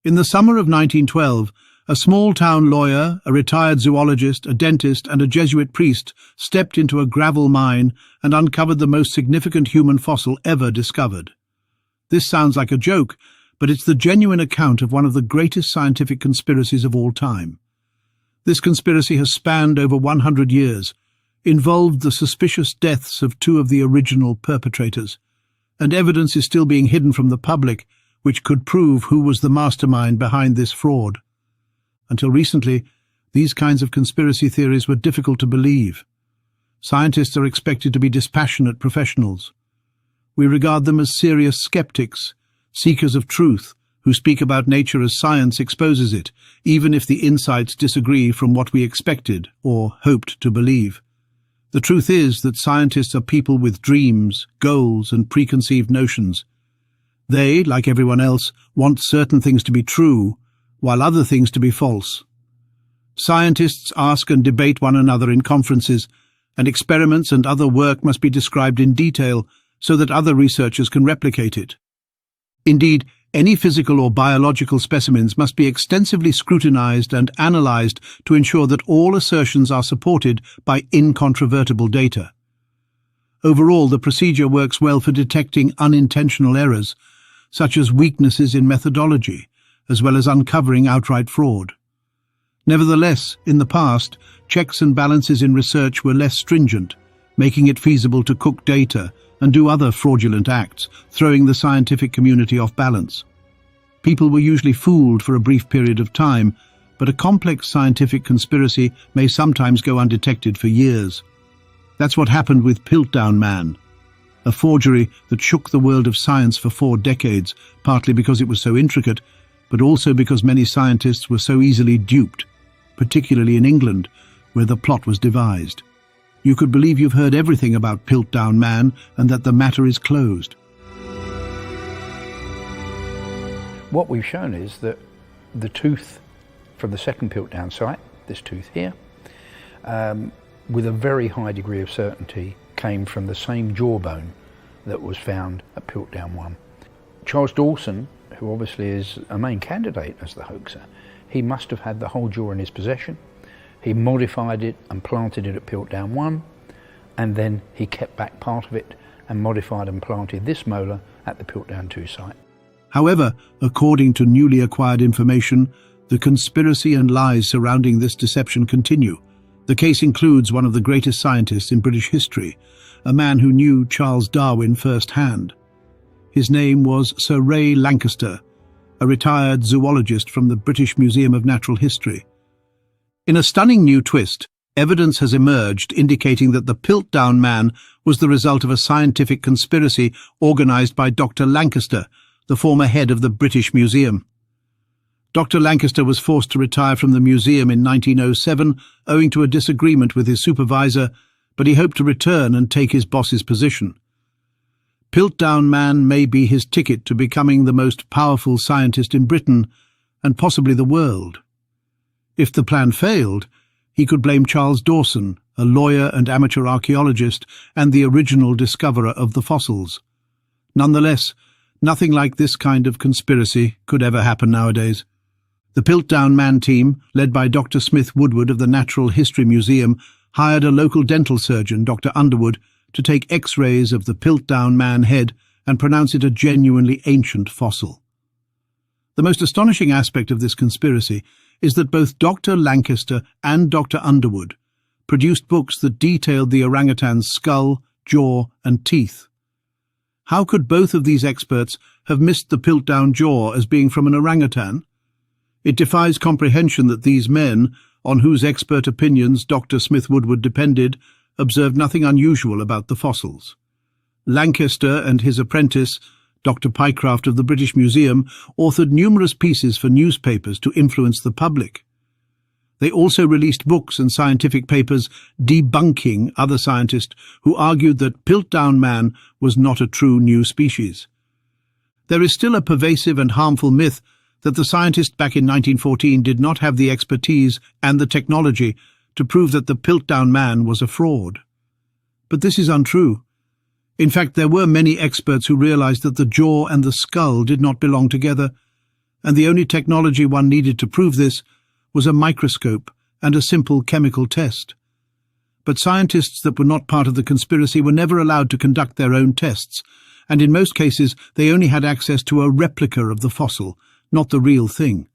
In the summer of 1912, a small-town lawyer, a retired zoologist, a dentist, and a Jesuit priest stepped into a gravel mine and uncovered the most significant human fossil ever discovered. This sounds like a joke, but it's the genuine account of one of the greatest scientific conspiracies of all time. This conspiracy has spanned over 100 years, involved the suspicious deaths of two of the original perpetrators, and evidence is still being hidden from the public which could prove who was the mastermind behind this fraud. Until recently, these kinds of conspiracy theories were difficult to believe. Scientists are expected to be dispassionate professionals. We regard them as serious skeptics, seekers of truth, who speak about nature as science exposes it, even if the insights disagree from what we expected or hoped to believe. The truth is that scientists are people with dreams, goals, and preconceived notions. They, like everyone else, want certain things to be true, while other things to be false. Scientists ask and debate one another in conferences, and experiments and other work must be described in detail so that other researchers can replicate it. Indeed, any physical or biological specimens must be extensively scrutinized and analyzed to ensure that all assertions are supported by incontrovertible data. Overall, the procedure works well for detecting unintentional errors, such as weaknesses in methodology, as well as uncovering outright fraud. Nevertheless, in the past, checks and balances in research were less stringent, making it feasible to cook data and do other fraudulent acts, throwing the scientific community off balance. People were usually fooled for a brief period of time, but a complex scientific conspiracy may sometimes go undetected for years. That's what happened with Piltdown Man, a forgery that shook the world of science for 4 decades, partly because it was so intricate, but also because many scientists were so easily duped, particularly in England, where the plot was devised. You could believe you've heard everything about Piltdown Man and that the matter is closed. What we've shown is that the tooth from the second Piltdown site, this tooth here, with a very high degree of certainty, came from the same jawbone that was found at Piltdown 1. Charles Dawson, who obviously is a main candidate as the hoaxer, he must have had the whole jaw in his possession. He modified it and planted it at Piltdown 1, and then he kept back part of it and modified and planted this molar at the Piltdown 2 site. However, according to newly acquired information, the conspiracy and lies surrounding this deception continue. The case includes one of the greatest scientists in British history, a man who knew Charles Darwin firsthand. His name was Sir Ray Lancaster, a retired zoologist from the British Museum of Natural History. In a stunning new twist, evidence has emerged indicating that the Piltdown Man was the result of a scientific conspiracy organised by Dr. Lancaster, the former head of the British Museum. Dr. Lancaster was forced to retire from the museum in 1907 owing to a disagreement with his supervisor, but he hoped to return and take his boss's position. Piltdown Man may be his ticket to becoming the most powerful scientist in Britain and possibly the world. If the plan failed, he could blame Charles Dawson, a lawyer and amateur archaeologist and the original discoverer of the fossils. Nonetheless, nothing like this kind of conspiracy could ever happen nowadays. The Piltdown Man team, led by Dr. Smith Woodward of the Natural History Museum, hired a local dental surgeon, Dr. Underwood, to take X-rays of the Piltdown Man head and pronounce it a genuinely ancient fossil. The most astonishing aspect of this conspiracy is that both Dr. Lancaster and Dr. Underwood produced books that detailed the orangutan's skull, jaw, and teeth. How could both of these experts have missed the Piltdown jaw as being from an orangutan? It defies comprehension that these men, on whose expert opinions Dr. Smith Woodward depended, observed nothing unusual about the fossils. Lancaster and his apprentice, Dr. Pycraft of the British Museum, authored numerous pieces for newspapers to influence the public. They also released books and scientific papers debunking other scientists who argued that Piltdown Man was not a true new species. There is still a pervasive and harmful myth that the scientists back in 1914 did not have the expertise and the technology to prove that the Piltdown Man was a fraud. But this is untrue. In fact, there were many experts who realized that the jaw and the skull did not belong together. and the only technology one needed to prove this was a microscope and a simple chemical test. But scientists that were not part of the conspiracy were never allowed to conduct their own tests, and in most cases they only had access to a replica of the fossil, not the real thing.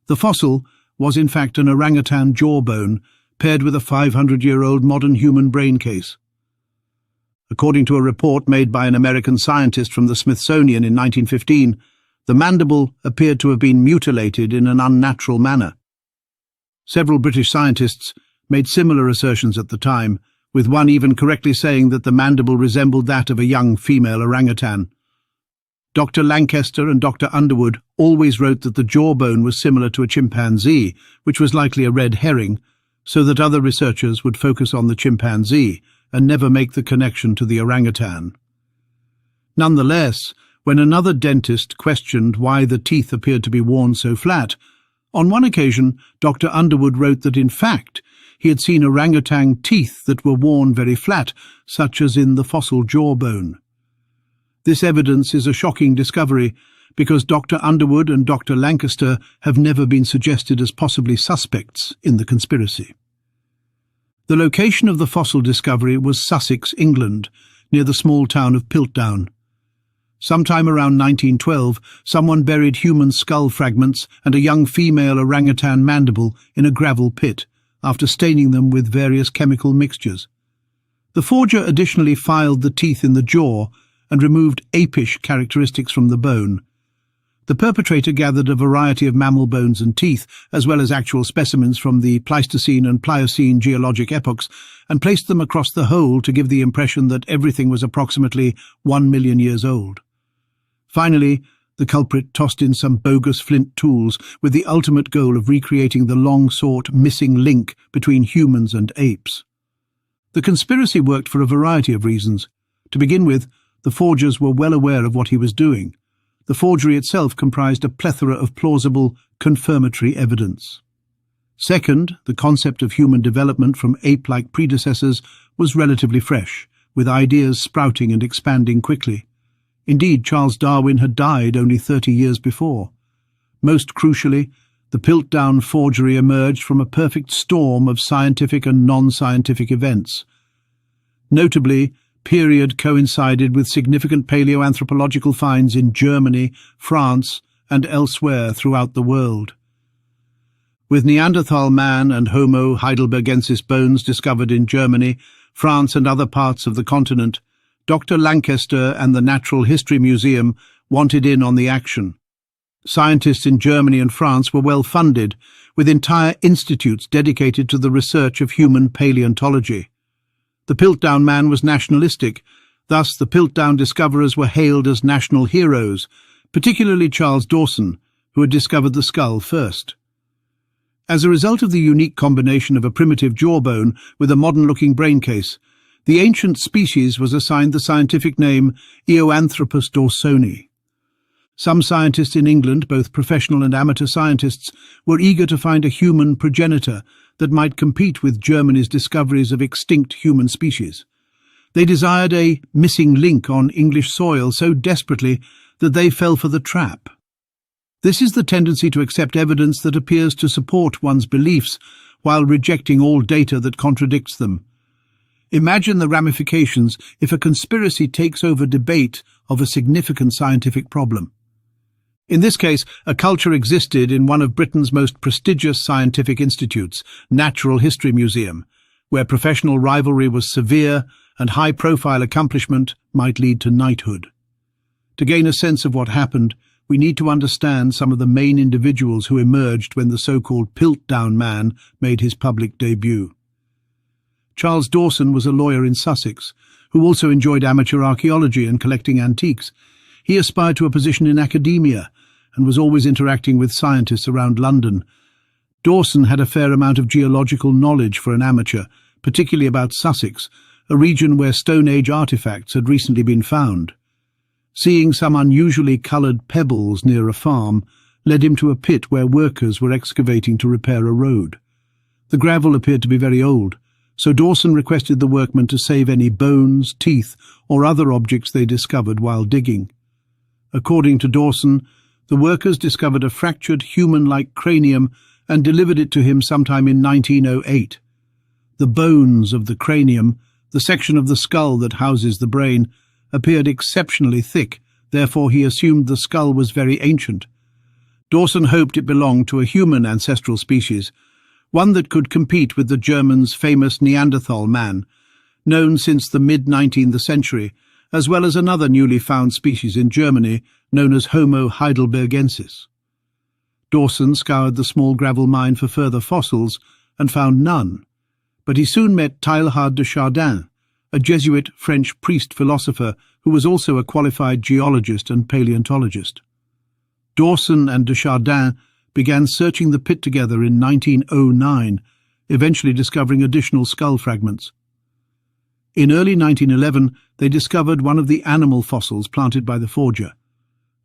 The fossil was in fact an orangutan jawbone paired with a 500-year-old modern human brain case. According to a report made by an American scientist from the Smithsonian in 1915, the mandible appeared to have been mutilated in an unnatural manner. Several British scientists made similar assertions at the time, with one even correctly saying that the mandible resembled that of a young female orangutan. Dr. Lancaster and Dr. Underwood always wrote that the jawbone was similar to a chimpanzee, which was likely a red herring, so that other researchers would focus on the chimpanzee and never make the connection to the orangutan. Nonetheless, when another dentist questioned why the teeth appeared to be worn so flat, on one occasion Dr. Underwood wrote that in fact he had seen orangutan teeth that were worn very flat, such as in the fossil jawbone. This evidence is a shocking discovery because Dr. Underwood and Dr. Lancaster have never been suggested as possibly suspects in the conspiracy. The location of the fossil discovery was Sussex, England, near the small town of PILTDOWN. Sometime around 1912, someone buried human skull fragments and a young female orangutan mandible in a gravel pit, after staining them with various chemical mixtures. The forger additionally filed the teeth in the jaw and removed apish characteristics from the bone. The perpetrator gathered a variety of mammal bones and teeth, as well as actual specimens from the Pleistocene and Pliocene geologic epochs, and placed them across the whole to give the impression that everything was approximately 1 million years old. Finally, the culprit tossed in some bogus flint tools with the ultimate goal of recreating the long-sought missing link between humans and apes. The conspiracy worked for a variety of reasons. To begin with, the forgers were well aware of what he was doing. The forgery itself comprised a plethora of plausible, confirmatory evidence. Second, the concept of human development from ape-like predecessors was relatively fresh, with ideas sprouting and expanding quickly. Indeed, Charles Darwin had died only 30 years before. Most crucially, the PILTDOWN forgery emerged from a perfect storm of scientific and non-scientific events. Notably, period coincided with significant paleoanthropological finds in Germany, France, and elsewhere throughout the world. With Neanderthal man and Homo heidelbergensis bones discovered in Germany, France and other parts of the continent, Dr. Lancaster and the Natural History Museum wanted in on the action. Scientists in Germany and France were well funded, with entire institutes dedicated to the research of human paleontology. The PILTDOWN man was nationalistic, thus the PILTDOWN discoverers were hailed as national heroes, particularly Charles Dawson, who had discovered the skull first. As a result of the unique combination of a primitive jawbone with a modern-looking brain case, the ancient species was assigned the scientific name Eoanthropus dawsoni. Some scientists in England, both professional and amateur scientists, were eager to find a human progenitor that might compete with Germany's discoveries of extinct human species. They desired a missing link on English soil so desperately that they fell for the trap. This is the tendency to accept evidence that appears to support one's beliefs while rejecting all data that contradicts them. Imagine the ramifications if a conspiracy takes over debate of a significant scientific problem. In this case, a culture existed in one of Britain's most prestigious scientific institutes, Natural History Museum, where professional rivalry was severe and high-profile accomplishment might lead to knighthood. To gain a sense of what happened, we need to understand some of the main individuals who emerged when the so-called PILTDOWN man made his public debut. Charles Dawson was a lawyer in Sussex, who also enjoyed amateur archaeology and collecting antiques. He aspired to a position in academia and was always interacting with scientists around London. Dawson had a fair amount of geological knowledge for an amateur, particularly about Sussex, a region where Stone Age artifacts had recently been found. Seeing some unusually coloured pebbles near a farm led him to a pit where workers were excavating to repair a road. The gravel appeared to be very old, so Dawson requested the workmen to save any bones, teeth, or other objects they discovered while digging. According to Dawson, the workers discovered a fractured human-like cranium and delivered it to him sometime in 1908. The bones of the cranium, the section of the skull that houses the brain, appeared exceptionally thick, therefore he assumed the skull was very ancient. Dawson hoped it belonged to a human ancestral species, one that could compete with the Germans' famous Neanderthal man, known since the mid-19th century, as well as another newly found species in Germany known as Homo heidelbergensis. Dawson scoured the small gravel mine for further fossils and found none, but he soon met Teilhard de Chardin, a Jesuit French priest-philosopher who was also a qualified geologist and paleontologist. Dawson and de Chardin began searching the pit together in 1909, eventually discovering additional skull fragments. In early 1911, they discovered one of the animal fossils planted by the forger,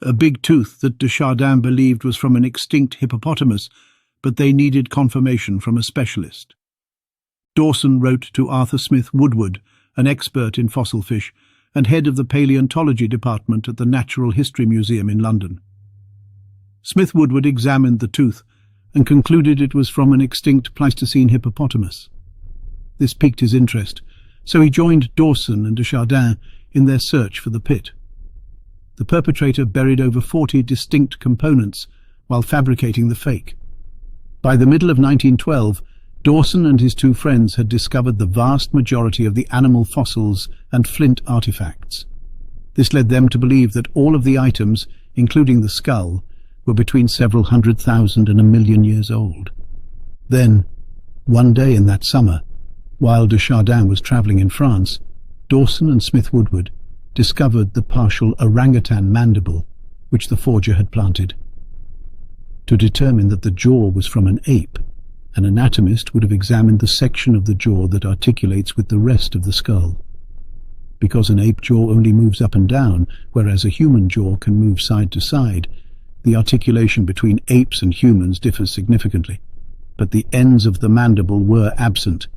a big tooth that de Chardin believed was from an extinct hippopotamus, but they needed confirmation from a specialist. Dawson wrote to Arthur Smith Woodward, an expert in fossil fish and head of the paleontology department at the Natural History Museum in London. Smith Woodward examined the tooth and concluded it was from an extinct Pleistocene hippopotamus. This piqued his interest, so he joined Dawson and de Chardin in their search for the pit. The perpetrator buried over 40 distinct components while fabricating the fake. By the middle of 1912, Dawson and his two friends had discovered the vast majority of the animal fossils and flint artifacts. This led them to believe that all of the items, including the skull, were between several 100,000 and 1,000,000 years old. Then, one day in that summer, while de Chardin was travelling in France, Dawson and Smith Woodward discovered the partial orangutan mandible which the forger had planted. To determine that the jaw was from an ape, an anatomist would have examined the section of the jaw that articulates with the rest of the skull. Because an ape jaw only moves up and down, whereas a human jaw can move side to side, the articulation between apes and humans differs significantly. But the ends of the mandible were absent.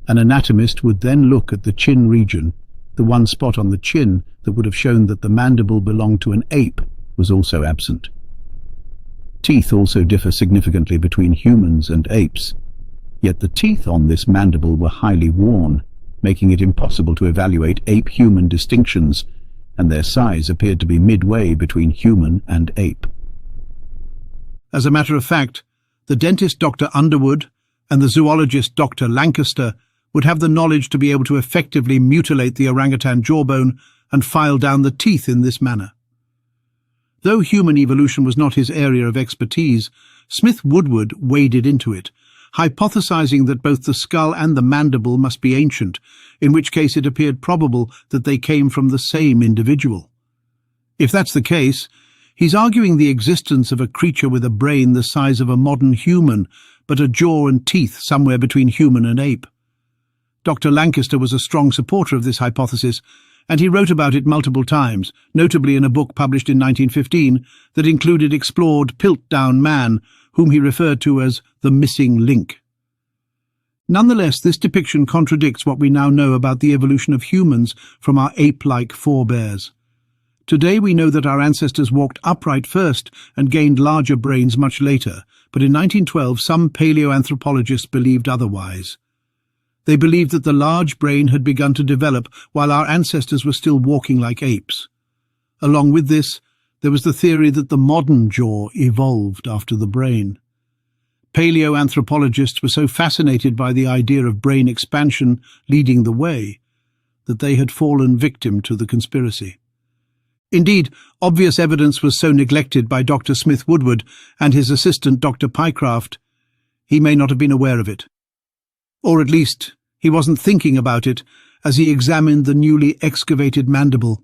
An anatomist would then look at the chin region. The one spot on the chin that would have shown that the mandible belonged to an ape was also absent. Teeth also differ significantly between humans and apes, yet the teeth on this mandible were highly worn, making it impossible to evaluate ape-human distinctions, and their size appeared to be midway between human and ape. As a matter of fact, the dentist Dr. Underwood and the zoologist Dr. Lancaster would have the knowledge to be able to effectively mutilate the orangutan jawbone and file down the teeth in this manner. Though human evolution was not his area of expertise, Smith Woodward waded into it, hypothesizing that both the skull and the mandible must be ancient, in which case it appeared probable that they came from the same individual. If that's the case, he's arguing the existence of a creature with a brain the size of a modern human, but a jaw and teeth somewhere between human and ape. Dr. Lancaster was a strong supporter of this hypothesis, and he wrote about it multiple times, notably in a book published in 1915 that included explored Piltdown man, whom he referred to as the missing link. Nonetheless, this depiction contradicts what we now know about the evolution of humans from our ape-like forebears. Today we know that our ancestors walked upright first and gained larger brains much later, but in 1912 some paleoanthropologists believed otherwise. They believed that the large brain had begun to develop while our ancestors were still walking like apes. Along with this, there was the theory that the modern jaw evolved after the brain. Paleoanthropologists were so fascinated by the idea of brain expansion leading the way that they had fallen victim to the conspiracy. Indeed, obvious evidence was so neglected by Dr. Smith Woodward and his assistant Dr. Pycraft, he may not have been aware of it. Or at least, he wasn't thinking about it as he examined the newly excavated mandible,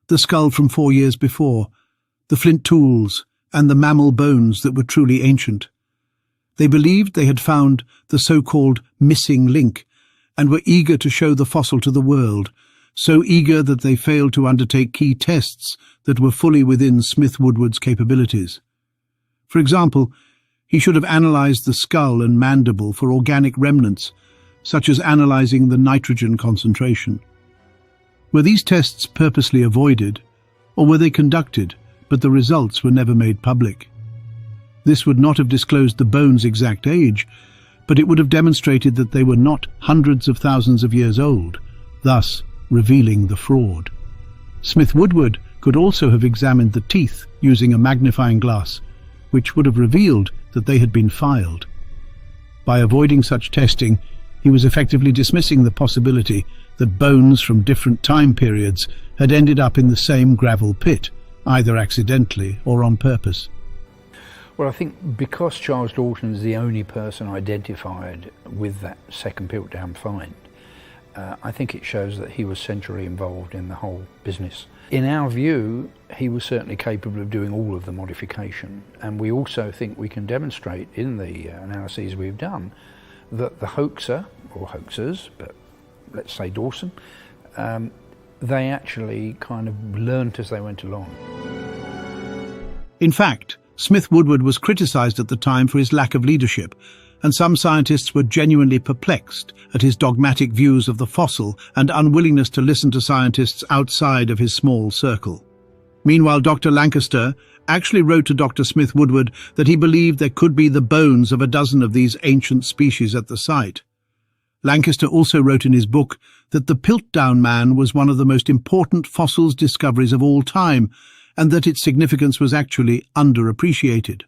the skull from 4 years before, the flint tools, and the mammal bones that were truly ancient. They believed they had found the so-called missing link, and were eager to show the fossil to the world, so eager that they failed to undertake key tests that were fully within Smith Woodward's capabilities. For example, he should have analyzed the skull and mandible for organic remnants, such as analyzing the nitrogen concentration. Were these tests purposely avoided, or were they conducted but the results were never made public. This would not have disclosed the bones' exact age, but it would have demonstrated that they were not hundreds of thousands of years old, thus revealing the fraud. Smith-Woodward could also have examined the teeth using a magnifying glass, which would have revealed that they had been filed. By avoiding such testing, he was effectively dismissing the possibility that bones from different time periods had ended up in the same gravel pit, either accidentally or on purpose. Well, I think because Charles Dawson is the only person identified with that second Piltdown find, I think it shows that he was centrally involved in the whole business. In our view, he was certainly capable of doing all of the modification, and we also think we can demonstrate in the analyses we've done that the hoaxer, or hoaxers, but let's say Dawson, they actually kind of learnt as they went along. In fact, Smith-Woodward was criticised at the time for his lack of leadership, and some scientists were genuinely perplexed at his dogmatic views of the fossil and unwillingness to listen to scientists outside of his small circle. Meanwhile, Dr. Lancaster actually wrote to Dr. Smith-Woodward that he believed there could be the bones of a dozen of these ancient species at the site. Lancaster also wrote in his book that the Piltdown man was one of the most important fossils discoveries of all time, and that its significance was actually underappreciated.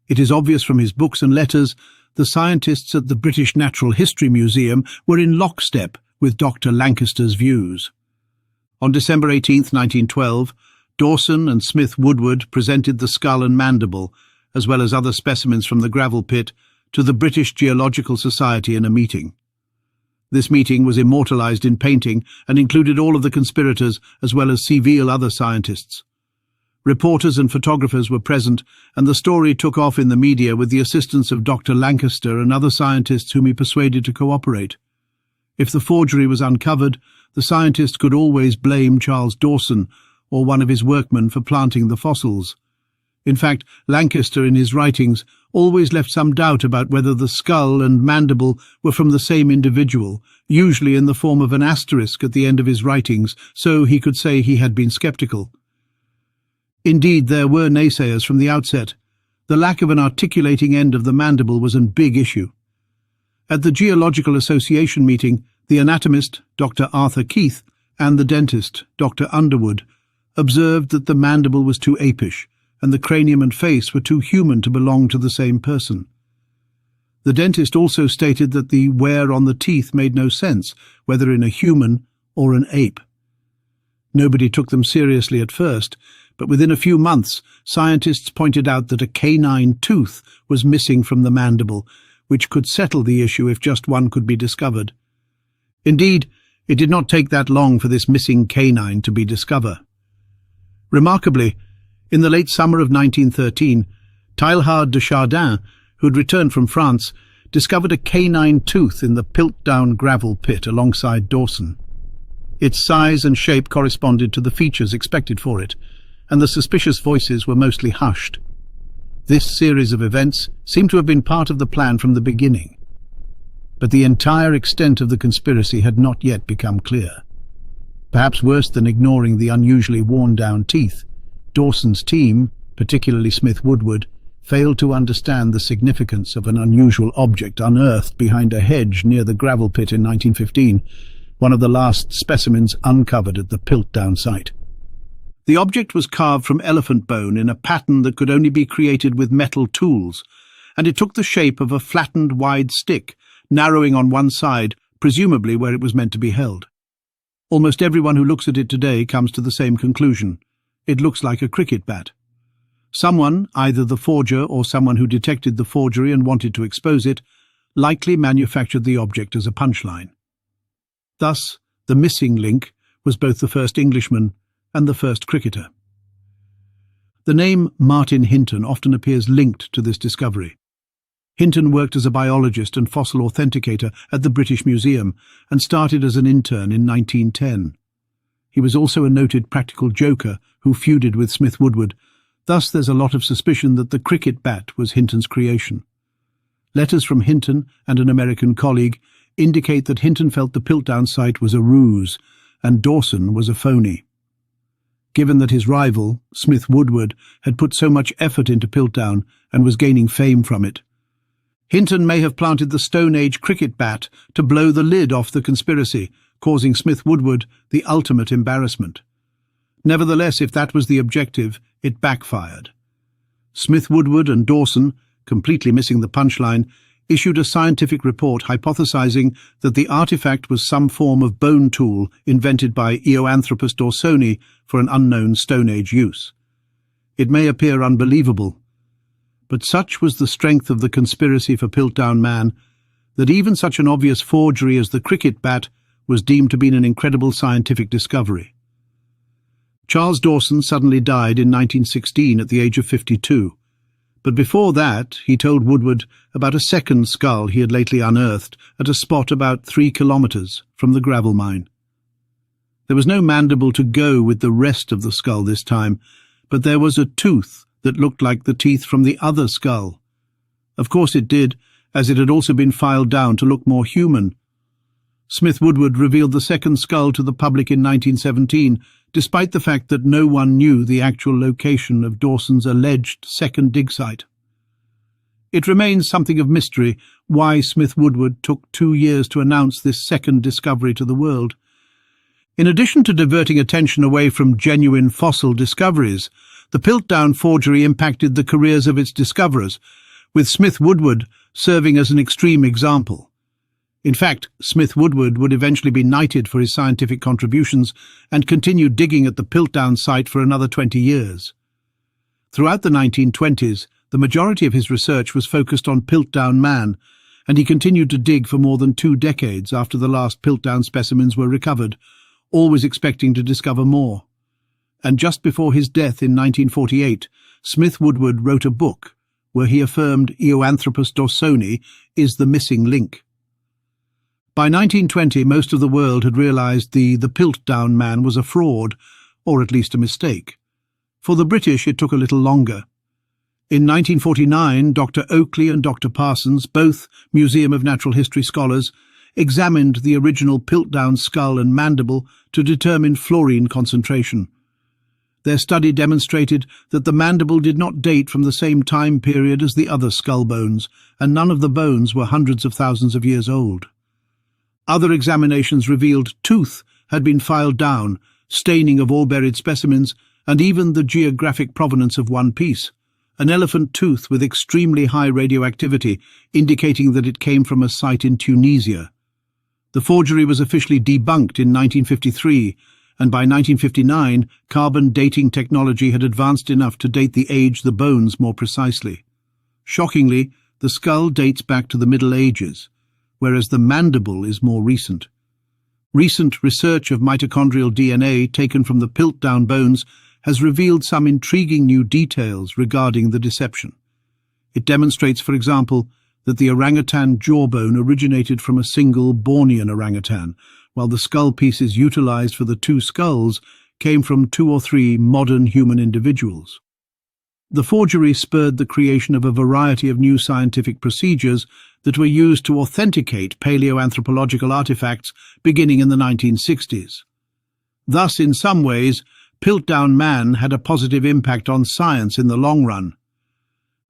It is obvious from his books and letters the scientists at the British Natural History Museum were in lockstep with Dr. Lancaster's views. On December 18, 1912, Dawson and Smith-Woodward presented the skull and mandible, as well as other specimens from the gravel pit, to the British Geological Society in a meeting. This meeting was immortalised in painting and included all of the conspirators as well as several other scientists. Reporters and photographers were present, and the story took off in the media with the assistance of Dr. Lancaster and other scientists whom he persuaded to cooperate. If the forgery was uncovered, the scientists could always blame Charles Dawson or one of his workmen for planting the fossils. In fact, Lancaster in his writings always left some doubt about whether the skull and mandible were from the same individual, usually in the form of an asterisk at the end of his writings, so he could say he had been skeptical. Indeed, there were naysayers from the outset. The lack of an articulating end of the mandible was a big issue. At the Geological Association meeting, the anatomist, Dr. Arthur Keith, and the dentist, Dr. Underwood, observed that the mandible was too apish, and the cranium and face were too human to belong to the same person. The dentist also stated that the wear on the teeth made no sense, whether in a human or an ape. Nobody took them seriously at first, but within a few months, scientists pointed out that a canine tooth was missing from the mandible, which could settle the issue if just one could be discovered. Indeed, it did not take that long for this missing canine to be discovered. Remarkably, in the late summer of 1913, Teilhard de Chardin, who had returned from France, discovered a canine tooth in the Piltdown gravel pit alongside Dawson. Its size and shape corresponded to the features expected for it, and the suspicious voices were mostly hushed. This series of events seemed to have been part of the plan from the beginning. But the entire extent of the conspiracy had not yet become clear. Perhaps worse than ignoring the unusually worn-down teeth, Dawson's team, particularly Smith-Woodward, failed to understand the significance of an unusual object unearthed behind a hedge near the gravel pit in 1915, one of the last specimens uncovered at the Piltdown site. The object was carved from elephant bone in a pattern that could only be created with metal tools, and it took the shape of a flattened wide stick, narrowing on one side, presumably where it was meant to be held. Almost everyone who looks at it today comes to the same conclusion. It looks like a cricket bat. Someone, either the forger or someone who detected the forgery and wanted to expose it, likely manufactured the object as a punchline. Thus, the missing link was both the first Englishman and the first cricketer. The name Martin Hinton often appears linked to this discovery. Hinton worked as a biologist and fossil authenticator at the British Museum and started as an intern in 1910. He was also a noted practical joker who feuded with Smith-Woodward. Thus there's a lot of suspicion that the cricket bat was Hinton's creation. Letters from Hinton and an American colleague indicate that Hinton felt the Piltdown site was a ruse and Dawson was a phony. given that his rival, Smith Woodward, had put so much effort into Piltdown and was gaining fame from it. Hinton may have planted the Stone Age cricket bat to blow the lid off the conspiracy, causing Smith Woodward the ultimate embarrassment. Nevertheless, if that was the objective, it backfired. Smith Woodward and Dawson, completely missing the punchline, issued a scientific report hypothesizing that the artifact was some form of bone tool invented by Eoanthropus dawsoni for an unknown Stone Age use. It may appear unbelievable, but such was the strength of the conspiracy for Piltdown Man that even such an obvious forgery as the cricket bat was deemed to be an incredible scientific discovery. Charles Dawson suddenly died in 1916 at the age of 52. But before that, he told Woodward about a second skull he had lately unearthed at a spot about 3 kilometers from the gravel mine. There was no mandible to go with the rest of the skull this time, but there was a tooth that looked like the teeth from the other skull. Of course it did, as it had also been filed down to look more human. Smith Woodward revealed the second skull to the public in 1917, despite the fact that no one knew the actual location of Dawson's alleged second dig site. It remains something of mystery why Smith Woodward took 2 years to announce this second discovery to the world. In addition to diverting attention away from genuine fossil discoveries, the Piltdown forgery impacted the careers of its discoverers, with Smith Woodward serving as an extreme example. In fact, Smith Woodward would eventually be knighted for his scientific contributions and continued digging at the Piltdown site for another 20 years. Throughout the 1920s, the majority of his research was focused on Piltdown Man, and he continued to dig for more than 2 decades after the last Piltdown specimens were recovered, always expecting to discover more. And just before his death in 1948, Smith Woodward wrote a book where he affirmed Eoanthropus dawsoni is the missing link. By 1920, most of the world had realized the Piltdown Man was a fraud, or at least a mistake. For the British, it took a little longer. In 1949, Dr. Oakley and Dr. Parsons, both Museum of Natural History scholars, examined the original Piltdown skull and mandible to determine fluorine concentration. Their study demonstrated that the mandible did not date from the same time period as the other skull bones, and none of the bones were hundreds of thousands of years old. Other examinations revealed tooth had been filed down, staining of all buried specimens, and even the geographic provenance of one piece, an elephant tooth with extremely high radioactivity, indicating that it came from a site in Tunisia. The forgery was officially debunked in 1953, and by 1959, carbon dating technology had advanced enough to date the age the bones more precisely. Shockingly, the skull dates back to the Middle Ages, whereas the mandible is more recent. Recent research of mitochondrial DNA taken from the Piltdown bones has revealed some intriguing new details regarding the deception. It demonstrates, for example, that the orangutan jawbone originated from a single Bornean orangutan, while the skull pieces utilized for the 2 skulls came from 2 or 3 modern human individuals. The forgery spurred the creation of a variety of new scientific procedures that were used to authenticate paleoanthropological artifacts beginning in the 1960s. Thus, in some ways, Piltdown Man had a positive impact on science in the long run.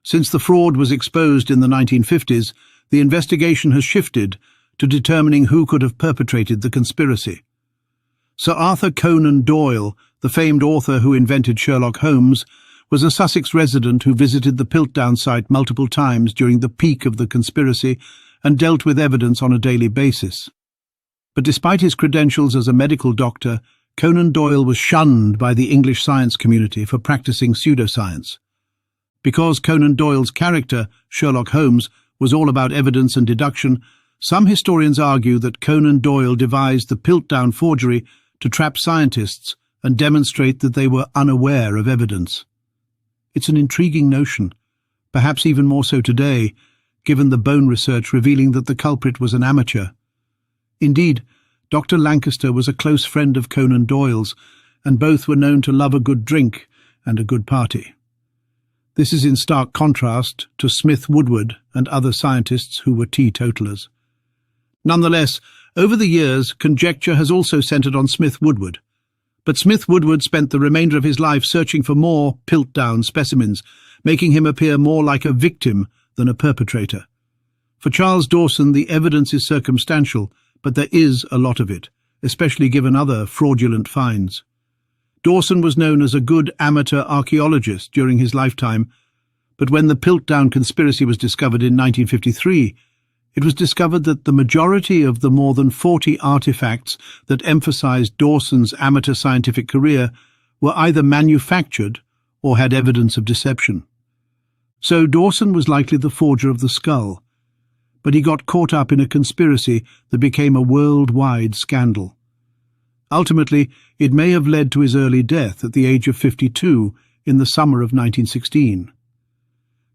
Since the fraud was exposed in the 1950s, the investigation has shifted to determining who could have perpetrated the conspiracy. Sir Arthur Conan Doyle, the famed author who invented Sherlock Holmes, was a Sussex resident who visited the Piltdown site multiple times during the peak of the conspiracy and dealt with evidence on a daily basis. But despite his credentials as a medical doctor, Conan Doyle was shunned by the English science community for practicing pseudoscience. Because Conan Doyle's character, Sherlock Holmes, was all about evidence and deduction, some historians argue that Conan Doyle devised the Piltdown forgery to trap scientists and demonstrate that they were unaware of evidence. It's an intriguing notion, perhaps even more so today, given the bone research revealing that the culprit was an amateur. Indeed, Dr. Lancaster was a close friend of Conan Doyle's, and both were known to love a good drink and a good party. This is in stark contrast to Smith Woodward and other scientists who were teetotalers. Nonetheless, over the years, conjecture has also centered on Smith Woodward. But Smith Woodward spent the remainder of his life searching for more PILTDOWN specimens, making him appear more like a victim than a perpetrator. For Charles Dawson, the evidence is circumstantial, but there is a lot of it, especially given other fraudulent finds. Dawson was known as a good amateur archaeologist during his lifetime, but when the PILTDOWN conspiracy was discovered in 1953, it was discovered that the majority of the more than 40 artifacts that emphasized Dawson's amateur scientific career were either manufactured or had evidence of deception. So Dawson was likely the forger of the skull, but he got caught up in a conspiracy that became a worldwide scandal. Ultimately, it may have led to his early death at the age of 52 in the summer of 1916.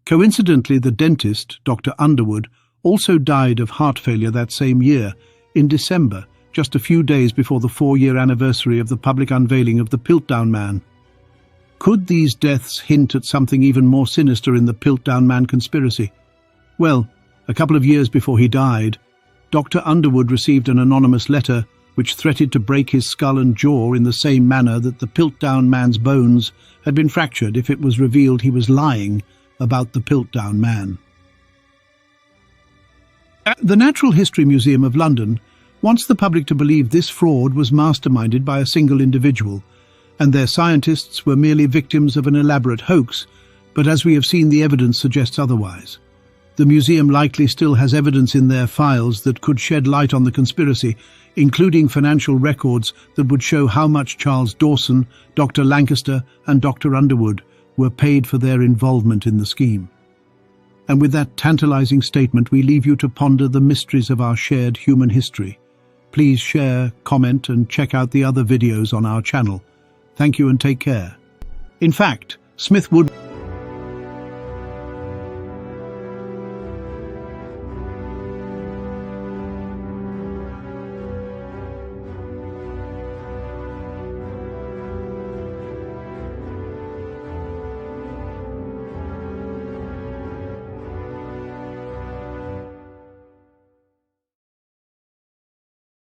Coincidentally, the dentist, Dr. Underwood, also died of heart failure that same year, in December, just a few days before the 4-year anniversary of the public unveiling of the PILTDOWN man. Could these deaths hint at something even more sinister in the PILTDOWN man conspiracy? Well, a couple of years before he died, Dr. Underwood received an anonymous letter which threatened to break his skull and jaw in the same manner that the PILTDOWN man's bones had been fractured if it was revealed he was lying about the PILTDOWN man. The Natural History Museum of London wants the public to believe this fraud was masterminded by a single individual, and their scientists were merely victims of an elaborate hoax, but as we have seen, the evidence suggests otherwise. The museum likely still has evidence in their files that could shed light on the conspiracy, including financial records that would show how much Charles Dawson, Dr. Lancaster and Dr. Underwood were paid for their involvement in the scheme. And with that tantalizing statement, we leave you to ponder the mysteries of our shared human history. Please share, comment, and check out the other videos on our channel. Thank you and take care. In fact, Smith Wood